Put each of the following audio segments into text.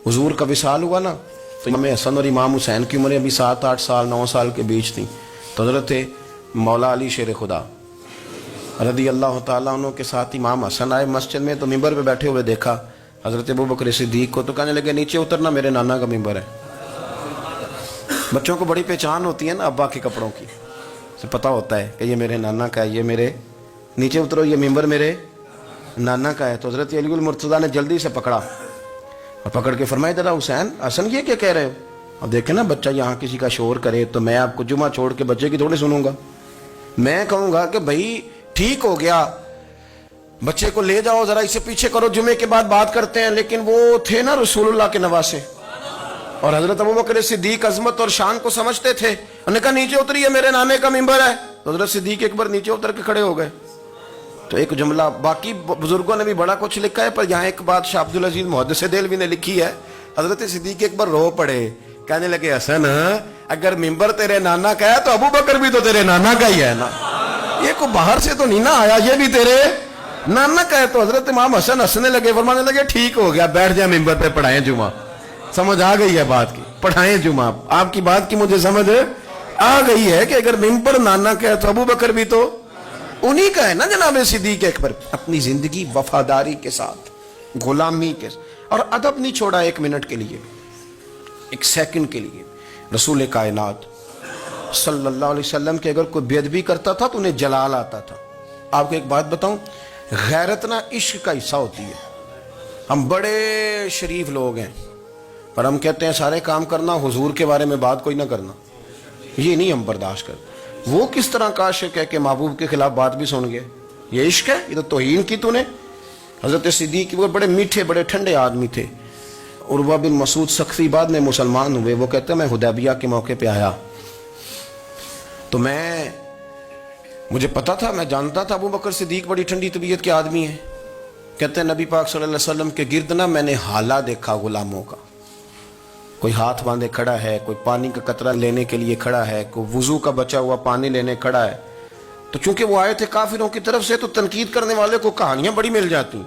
حضور کا وصال ہوا نا تو امام حسن اور امام حسین کی عمریں ابھی 7-8 سال 9 سال کے بیچ تھیں. تو حضرت مولا علی شیر خدا رضی اللہ تعالیٰ عنہ کے ساتھ امام حسن آئے مسجد میں. تو ممبر پہ بیٹھے ہوئے دیکھا حضرت ابوبکر صدیق کو, تو کہنے لگے نیچے اترنا, میرے نانا کا ممبر ہے. بچوں کو بڑی پہچان ہوتی ہے نا ابا کے کپڑوں کی, سے پتہ ہوتا ہے کہ یہ میرے نانا کا ہے, یہ میرے, نیچے اترو یہ ممبر میرے نانا کا ہے. تو حضرت علی المرتضیٰ نے جلدی سے پکڑا اور پکڑ کے فرمایا ذرا حسین حسن یہ کیا کہہ رہے ہو؟ اب دیکھیں نا بچہ یہاں کسی کا شور کرے تو میں آپ کو جمعہ چھوڑ کے بچے کی تھوڑی سنوں گا. میں کہوں گا کہ بھائی ٹھیک ہو گیا, بچے کو لے جاؤ ذرا اسے پیچھے کرو, جمعے کے بعد بات کرتے ہیں. لیکن وہ تھے نا رسول اللہ کے نواسے, اور حضرت ابوبکر صدیق عظمت اور شان کو سمجھتے تھے. انہوں نے کہا نیچے اتریے میرے نانے کا ممبر ہے. تو حضرت صدیق ایک بار نیچے اتر کے کھڑے ہو گئے. تو ایک جملہ, باقی بزرگوں نے بھی بڑا کچھ لکھا ہے, پر یہاں ایک بات شاہ عبد العزیز محدث دہلوی نے لکھی ہے. حضرت صدیق ایک بار رو پڑے, کہنے لگے حسن اگر ممبر تیرے نانا کا ہے تو ابوبکر بھی تو تیرے نانا کا ہی ہے نا, یہ کو باہر سے تو نہیں نا آیا, یہ بھی تیرے نانا کا ہے. تو حضرت امام حسن ہنسنے لگے, فرمانے لگے ٹھیک ہو گیا, بیٹھ جائیں ممبر پہ, پڑھائیں جمعہ. سمجھ آ گئی ہے بات کی, پڑھائیں جمعہ. آپ کی بات کی مجھے سمجھ آ گئی ہے کہ اگر ممبر نانا کا ہے تو ابوبکر بھی تو انہی کا ہے نا جناب صدیق اکبر. اپنی زندگی وفاداری کے ساتھ, غلامی کے ساتھ, اور ادب نہیں چھوڑا ایک منٹ کے لیے, ایک سیکنڈ کے لیے. رسول کائنات صلی اللہ علیہ وسلم کے اگر کوئی بے ادبی کرتا تھا تو انہیں جلال آتا تھا. آپ کو ایک بات بتاؤں, غیرت نہ عشق کا حصہ ہوتی ہے. ہم بڑے شریف لوگ ہیں پر ہم کہتے ہیں سارے کام کرنا, حضور کے بارے میں بات کوئی نہ کرنا, یہ نہیں ہم برداشت کرتے. وہ کس طرح کا عاشق ہے کہ محبوب کے خلاف بات بھی سن گئے؟ یہ عشق ہے, یہ تو توہین کی تو نے. حضرت صدیق وہ بڑے میٹھے بڑے ٹھنڈے آدمی تھے. عروہ بن مسعود ثقفی بعد میں مسلمان ہوئے. وہ کہتے ہیں میں حدیبیہ کے موقع پہ آیا تو مجھے پتا تھا, میں جانتا تھا ابوبکر صدیق بڑی ٹھنڈی طبیعت کے آدمی ہیں. کہتے ہیں نبی پاک صلی اللہ علیہ وسلم کے گرد نا میں نے حالہ دیکھا غلاموں کا. کوئی ہاتھ باندھے کھڑا ہے, کوئی پانی کا قطرہ لینے کے لیے کھڑا ہے, کوئی وضو کا بچا ہوا پانی لینے کھڑا ہے. تو چونکہ وہ آئے تھے کافروں کی طرف سے تو تنقید کرنے والے کو کہانیاں بڑی مل جاتی.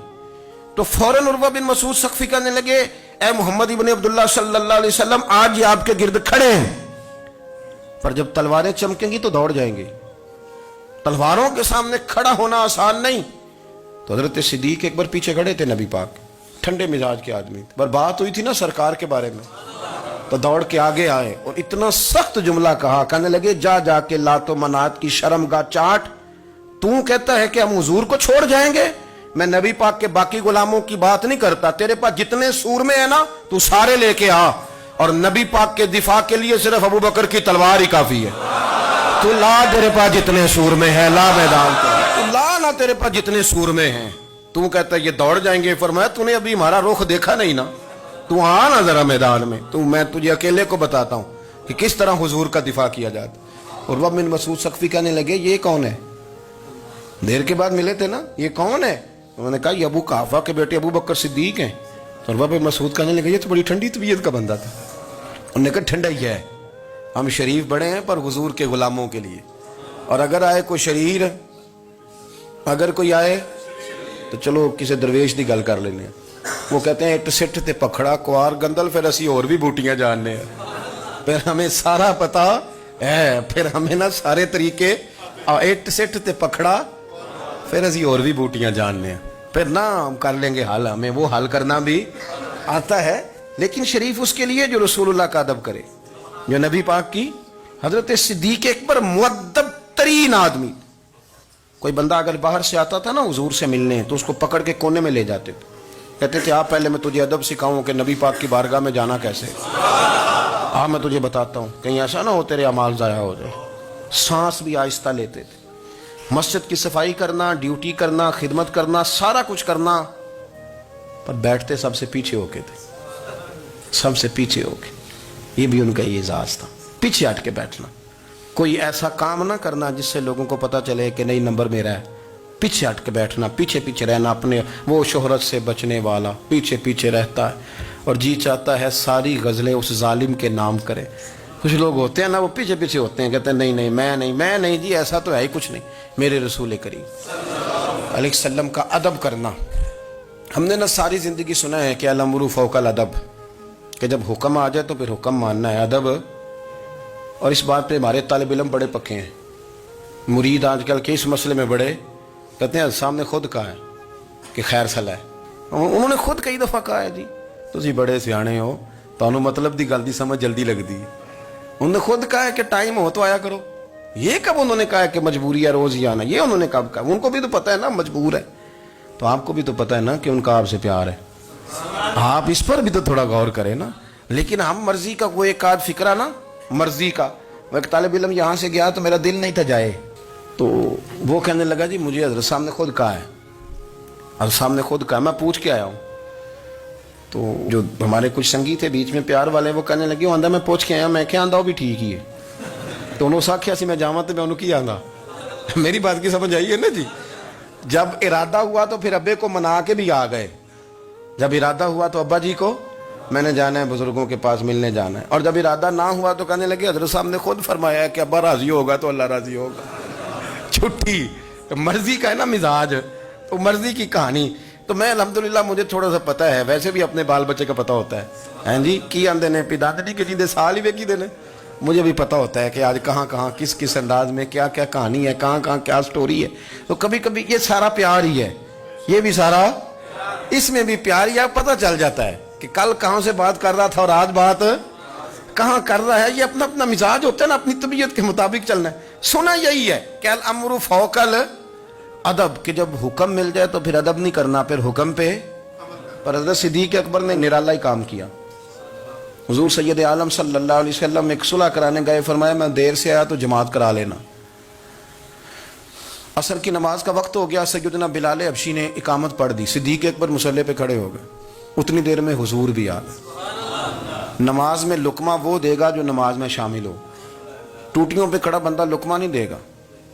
تو فوراً عروہ بن مسعود ثقفی کہنے لگے اے محمد ابن عبداللہ صلی اللہ علیہ وسلم, آج یہ آپ کے گرد کھڑے ہیں, پر جب تلواریں چمکیں گی تو دوڑ جائیں گے. تلواروں کے سامنے کھڑا ہونا آسان نہیں. تو حضرت صدیق ایک بار پیچھے کھڑے تھے, نبی پاک ٹھنڈے مزاج کے آدمی, پر بات ہوئی تھی نا سرکار کے بارے میں, تو دوڑ کے آگے آئے اور اتنا سخت جملہ کہا. کہنے لگے جا کے لات و منات کی شرم گاہ چاٹ, تو کہتا ہے کہ ہم حضور کو چھوڑ جائیں گے؟ میں نبی پاک کے باقی غلاموں کی بات نہیں کرتا, تیرے پاس جتنے سور میں ہے نا تو سارے لے کے آ, اور نبی پاک کے دفاع کے لیے صرف ابوبکر کی تلوار ہی کافی ہے. تو لا, تیرے پاس جتنے سور میں ہے لا میدان تو لا نا, تیرے پاس جتنے سور میں ہیں. تو کہتا ہے یہ دوڑ جائیں گے. فرمایا تو نے ابھی ہمارا رخ دیکھا نہیں نا, تو آ نا ذرا میدان میں, تو میں تجھے اکیلے کو بتاتا ہوں کہ کس طرح حضور کا دفاع کیا جاتا. عروہ بن مسعود ثقفی کہنے لگے یہ کون ہے؟ دیر کے بعد ملے تھے نا, یہ کون ہے؟ انہوں نے کہا یہ ابو قحافہ کے بیٹے ابو بکر صدیق ہیں. تو عروہ بن مسعود کہنے لگے یہ تو بڑی ٹھنڈی طبیعت کا بندہ تھا. انہوں نے کہا ٹھنڈا ہی ہے, ہم شریف بڑے ہیں پر حضور کے غلاموں کے لیے, اور اگر آئے کوئی شریر, اگر کوئی آئے تو چلو کسی درویش دی گل کر لینے ہیں. وہ کہتے ہیں اٹ سٹ تے پکھڑا کوار گندل, پھر اسی اور بھی بوٹیاں جاننے ہیں, پھر ہمیں سارا پتا ہے, پھر ہمیں نا سارے طریقے, اٹ سٹ تے پکھڑا پھر اسی اور بھی بوٹیاں جاننے ہیں, پھر نہ ہم کر لیں گے حل, ہمیں وہ حل کرنا بھی آتا ہے. لیکن شریف اس کے لیے جو رسول اللہ کا ادب کرے, جو نبی پاک کی. حضرت صدیق اکبر مؤدب ترین آدمی. کوئی بندہ اگر باہر سے آتا تھا نا حضور سے ملنے تو اس کو پکڑ کے کونے میں لے جاتے تھے, کہتے تھے آپ پہلے میں تجھے ادب سکھاؤں کہ نبی پاک کی بارگاہ میں جانا کیسے. میں تجھے بتاتا ہوں, کہیں ایسا نہ ہو تیرے اعمال ضائع ہو جائے. سانس بھی آہستہ لیتے تھے. مسجد کی صفائی کرنا, ڈیوٹی کرنا, خدمت کرنا, سارا کچھ کرنا, پر بیٹھتے سب سے پیچھے ہو کے تھے, سب سے پیچھے ہو کے. یہ بھی ان کا یہ اعزاز تھا, پیچھے ہٹ کے بیٹھنا. کوئی ایسا کام نہ کرنا جس سے لوگوں کو پتا چلے کہ نہیں نمبر میرا ہے. پیچھے ہٹ کے بیٹھنا, پیچھے پیچھے رہنا. اپنے وہ شہرت سے بچنے والا پیچھے پیچھے رہتا ہے اور جی چاہتا ہے ساری غزلیں اس ظالم کے نام کرے. کچھ لوگ ہوتے ہیں نا وہ پیچھے پیچھے ہوتے ہیں, کہتے ہیں نہیں میں نہیں جی, ایسا تو ہے ہی کچھ نہیں. میرے رسول کریم علیہ السلام کا ادب کرنا. ہم نے نا ساری زندگی سنا ہے کہ الامر فوق الادب, کہ جب حکم آ جائے تو پھر حکم ماننا ہے، ادب. اور اس بات پہ ہمارے طالب علم بڑے پکے ہیں. مرید آج کل کے اس مسئلے میں بڑے کہتے ہیں صاحب نے خود کہا ہے کہ خیر صلاح ہے. انہوں نے خود کئی دفعہ کہا ہے جی تسی بڑے سیانے ہو، تانوں مطلب دی گل دی سمجھ جلدی لگتی ہے. انہوں نے خود کہا ہے کہ ٹائم ہو تو آیا کرو. یہ کب انہوں نے کہا ہے کہ مجبوری ہے روز ہی آنا؟ یہ انہوں نے کب کہا؟ ان کو بھی تو پتہ ہے نا مجبور ہے. تو آپ کو بھی تو پتہ ہے نا کہ ان کا آپ سے پیار ہے. آپ اس پر بھی تو تھوڑا غور کریں نا. لیکن ہم مرضی کا کوئی ایک آدھ فکرہ نا، مرضی کا. وہ ایک طالب علم یہاں سے گیا تو میرا دل نہیں تھا جائے، تو وہ کہنے لگا جی مجھے حضرت صاحب نے خود کہا ہے، حضرت صاحب نے خود کہا. میں پوچھ کے آیا ہوں. تو جو ہمارے کچھ سنگی تھے بیچ میں پیار والے، وہ کہنے لگے آندہ میں پوچھ کے آیا. میں کیا آندہ وہ بھی ٹھیک ہی ہے. تو انہوں ساکھیا سی میں جاواں تو میں انہوں کی آندہ. میری بات کی سمجھ آئی ہے نا جی. جب ارادہ ہوا تو پھر ابے کو منا کے بھی آ گئے. جب ارادہ ہوا تو ابا جی کو میں نے جانا ہے بزرگوں کے پاس ملنے جانا ہے. اور جب ارادہ نہ ہوا تو کہنے لگے حضرت صاحب نے خود فرمایا ہے کہ ابا راضی ہوگا تو اللہ راضی ہوگا. چھٹی مرضی کا ہے نا مزاج، تو مرضی کی کہانی. تو میں الحمدللہ مجھے تھوڑا سا پتہ ہے، ویسے بھی اپنے بال بچے کا پتہ ہوتا ہے. ہیں جی کی آندے نے پیداندنی کے جیندے سال ہی ویکھی دے نے. مجھے بھی پتہ ہوتا ہے کہ آج کہاں کہاں کس کس انداز میں کیا کیا کہانی ہے، کہاں کہاں کیا سٹوری ہے. تو کبھی کبھی یہ سارا پیار ہی ہے، یہ بھی سارا اس میں بھی پیار ہی ہے. پتہ چل جاتا ہے کہ کل کہاں سے بات کر رہا تھا اور آج بات کہاں کر رہا ہے. یہ اپنا اپنا مزاج ہوتا ہے نا، اپنی طبیعت کے مطابق چلنا ہے. سنا یہی ہے کہ الامر فوق الادب، کہ جب حکم مل جائے تو پھر ادب نہیں کرنا، پھر حکم پہ. پر حضرت صدیق اکبر نے نرالا ہی کام کیا. حضور سید عالم صلی اللہ علیہ وسلم ایک صلح کرانے گئے، فرمایا میں دیر سے آیا تو جماعت کرا لینا. عصر کی نماز کا وقت ہو گیا، سیدنا بلال حبشی نے اقامت پڑھ دی. صدیق اکبر مصلی پہ کھڑے ہو گئے. اتنی دیر میں حضور بھی آ گئے. نماز میں لقمہ وہ دے گا جو نماز میں شامل ہو. ٹوٹیوں پہ کھڑا بندہ لقمہ نہیں دے گا.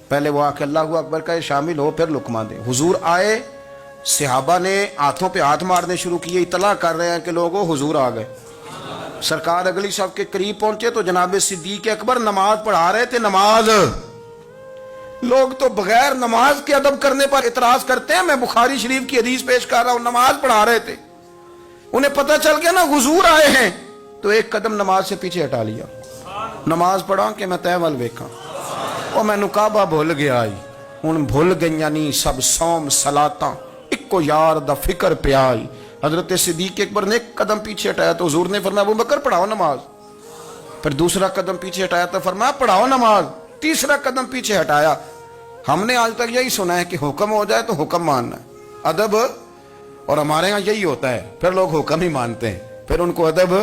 پہلے وہ آ کے اللہ اکبر کا شامل ہو پھر لقمہ دے. حضور آئے، صحابہ نے ہاتھوں پہ ہاتھ مارنے شروع کیے، اطلاع کر رہے ہیں کہ لوگوں حضور آ گئے. سرکار اگلی صف کے قریب پہنچے تو جناب صدیق اکبر نماز پڑھا رہے تھے. نماز لوگ تو بغیر نماز کے ادب کرنے پر اعتراض کرتے ہیں. میں بخاری شریف کی حدیث پیش کر رہا ہوں، نماز پڑھا رہے تھے. انہیں پتہ چل گیا نا حضور آئے ہیں، تو ایک قدم نماز سے پیچھے ہٹا لیا. نماز پڑھا کہ میں تے ول ویکھاں، او میں کعبہ بھول گیا آئی. ہن بھول گئیاں نی سب صوم صلاتاں، اکو یار دا فکر پیا آئی. حضرت صدیق اکبر نے ایک قدم پیچھے ہٹایا تو حضور نے فرمایا ابو بکر پڑھاؤ نماز. پھر دوسرا قدم پیچھے ہٹایا تو فرمایا پڑھاؤ نماز. تیسرا قدم پیچھے ہٹایا. ہم نے آج تک یہی سنا ہے کہ حکم ہو جائے تو حکم ماننا ہے، ادب. اور ہمارے ہاں یہی ہوتا ہے، پھر لوگ حکم ہی مانتے ہیں، پھر ان کو ادب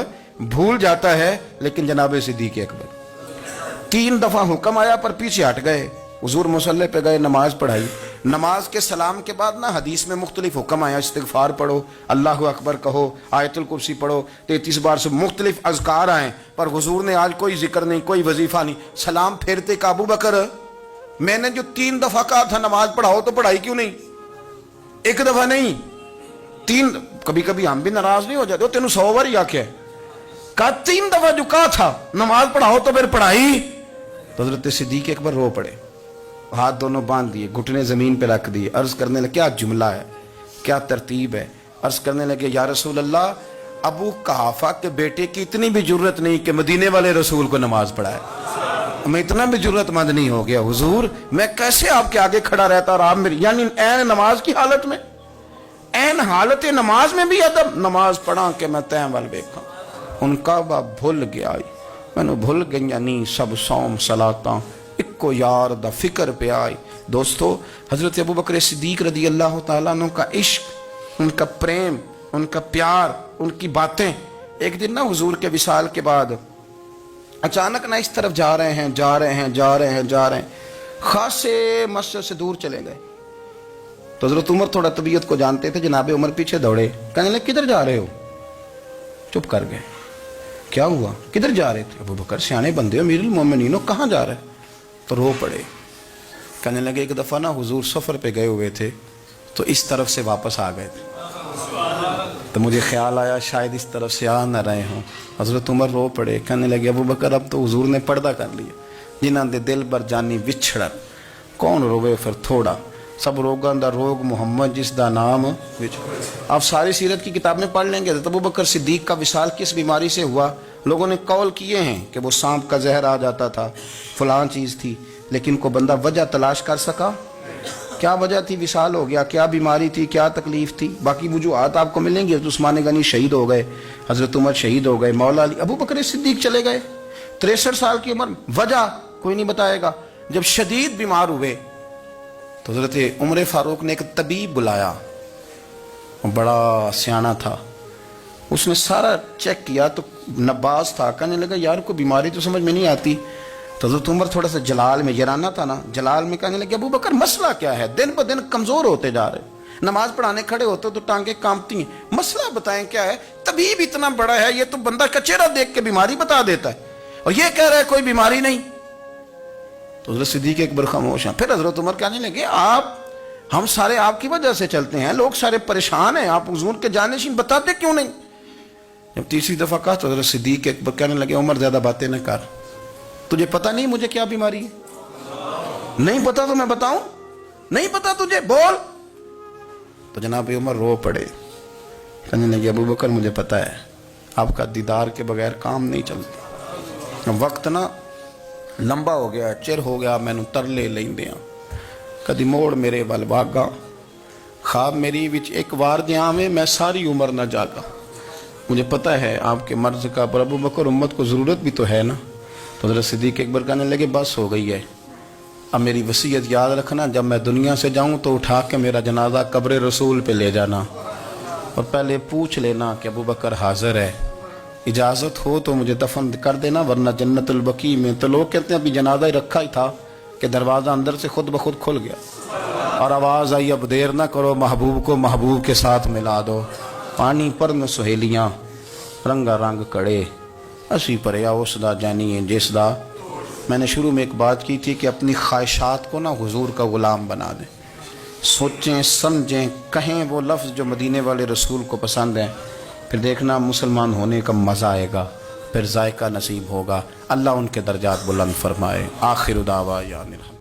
بھول جاتا ہے. لیکن جناب صدیق اکبر 3 دفعہ حکم آیا پر پیچھے ہٹ گئے. حضور مصلی پہ گئے، نماز پڑھائی. نماز کے سلام کے بعد نا حدیث میں مختلف حکم آیا. استغفار پڑھو، اللہ اکبر کہو، آیت الکرسی پڑھو، 33 بار سے مختلف اذکار آئیں. پر حضور نے آج کوئی ذکر نہیں، کوئی وظیفہ نہیں. سلام پھیرتے کہ ابو بکر میں نے جو 3 دفعہ کہا تھا نماز پڑھاؤ تو پڑھائی کیوں نہیں؟ ایک دفعہ نہیں 3. کبھی کبھی ہم بھی ناراض نہیں ہو جاتے، تینوں 100 بار ہی آکھیا ہے. کہا 3 دفعہ جو کہا تھا نماز پڑھاؤ تو پھر پڑھائی. تو حضرت صدیق اکبر رو پڑے، ہاتھ دونوں باندھ دیے، گھٹنے زمین پہ رکھ دیے. عرض کرنے لگے کیا جملہ ہے، کیا ترتیب ہے. عرض کرنے لگے یا رسول اللہ، ابو قحافہ کے بیٹے کی اتنی بھی جرت نہیں کہ مدینے والے رسول کو نماز پڑھائے. میں اتنا بھی جرت مند نہیں ہو گیا حضور، میں کیسے آپ کے آگے کھڑا رہتا اور آپ میری، یعنی این نماز کی حالت میں، این حالت نماز میں بھی ادب. نماز پڑھا کہ میں تین وال ویکھاں. ان کعبہ بھول گیا میں نے بھول گئی نہیں سب صوم صلاتاں، اکو یار دا فکر پہ آئی. دوستو حضرت ابو بکر صدیق رضی اللہ تعالیٰ عنہ کا عشق، ان کا پریم، ان کا پیار، ان کی باتیں. ایک دن نا حضور کے وصال کے بعد اچانک نہ اس طرف جا رہے ہیں، خاصے مسجد سے دور چلے گئے. تو حضرت عمر تھوڑا طبیعت کو جانتے تھے، جناب عمر پیچھے دوڑے، کہنے لگے کدھر جا رہے ہو؟ چپ کر گئے. کیا ہوا، کدھر جا رہے تھے؟ ابو بکر سیانے بندے ہو، امیر المومنین ہو، کہاں جا رہے؟ تو رو پڑے. کہنے لگے ایک دفعہ نا حضور سفر پہ گئے ہوئے تھے تو اس طرف سے واپس آ گئے تھے، تو مجھے خیال آیا شاید اس طرف سے آ نہ رہے ہوں. حضرت عمر رو پڑے. کہنے لگے ابو بکر اب تو حضور نے پردہ کر لیا. جنہاں دے دل بر جانی وچھڑن کون روے پھر تھوڑا. سب روگاں دا روگ محمد جس دا نام آپ ساری سیرت کی کتاب میں پڑھ لیں گے. ابو بکر صدیق کا وصال کس بیماری سے ہوا؟ لوگوں نے قول کیے ہیں کہ وہ سانپ کا زہر آ جاتا تھا، فلان چیز تھی، لیکن کو بندہ وجہ تلاش کر سکا؟ کیا وجہ تھی وصال ہو گیا؟ کیا بیماری تھی؟ کیا تکلیف تھی؟ باقی وجوہات آپ کو ملیں گی. حضرت عثمان غنی شہید ہو گئے، حضرت عمر شہید ہو گئے، مولا علی، ابو بکر صدیق چلے گئے 63 سال کی عمر. وجہ کوئی نہیں بتائے گا. جب شدید بیمار ہوئے تو حضرت عمر فاروق نے ایک طبیب بلایا، وہ بڑا سیانا تھا. اس نے سارا چیک کیا تو نباز تھا. کہنے لگا یار کوئی بیماری تو سمجھ میں نہیں آتی. تو حضرت عمر تھوڑا سا جلال میں، یرانہ تھا نا، جلال میں کہنے لگے ابو بکر مسئلہ کیا ہے؟ دن بہ دن کمزور ہوتے جا رہے، نماز پڑھانے کھڑے ہوتے تو ٹانگیں کانپتی ہیں، مسئلہ بتائیں کیا ہے؟ طبیب اتنا بڑا ہے، یہ تو بندہ کا چہرہ دیکھ کے بیماری بتا دیتا ہے، اور یہ کہہ رہا ہے کوئی بیماری نہیں. تو حضرت صدیق ایک بار خاموش ہیں. پھر حضرت عمر کہنے لگے ہم سارے آپ کی وجہ سے چلتے ہیں، لوگ سارے پریشان ہیں، آپ حضور کے جانشین بتاتے کیوں نہیں؟ جب تیسری دفعہ کہا تو حضرت صدیق ایک بار کہنے لگے عمر زیادہ باتیں نہ کر، تجھے پتہ نہیں مجھے کیا بیماری ہے؟ نہیں پتا تو میں بتاؤں؟ نہیں پتا تجھے؟ بول. تو جناب عمر رو پڑے، کہنے لگے ابو بکر مجھے پتا ہے، آپ کا دیدار کے بغیر کام نہیں چلتا. وقت نا لمبا ہو گیا، چر ہو گیا، میں ترلے لیندیاں کدی موڑ میرے ول واگا، خواب میری وچ ایک وار دیاں میں میں ساری عمر نہ جاگا. مجھے پتہ ہے آپ کے مرض کا، پر ابو بکر امت کو ضرورت بھی تو ہے نا. تو حضرت صدیق ایک بار کہنے لگے بس ہو گئی ہے، اب میری وصیت یاد رکھنا، جب میں دنیا سے جاؤں تو اٹھا کے میرا جنازہ قبر رسول پہ لے جانا، اور پہلے پوچھ لینا کہ ابو بکر حاضر ہے، اجازت ہو تو مجھے دفن کر دینا، ورنہ جنت البقیع میں. تو لوگ کہتے ہیں ابھی جنازہ ہی رکھا ہی تھا کہ دروازہ اندر سے خود بخود کھل گیا، اور آواز آئی اب دیر نہ کرو، محبوب کو محبوب کے ساتھ ملا دو. پانی پر نہ سہیلیاں رنگا رنگ کڑے، اسی پریا اس دا جانی جس دا. میں نے شروع میں ایک بات کی تھی کہ اپنی خواہشات کو نا حضور کا غلام بنا دیں، سوچیں سمجھیں کہیں وہ لفظ جو مدینے والے رسول کو پسند ہیں، پھر دیکھنا مسلمان ہونے کا مزہ آئے گا، پھر ذائقہ نصیب ہوگا. اللہ ان کے درجات بلند فرمائے. آخر دعوانا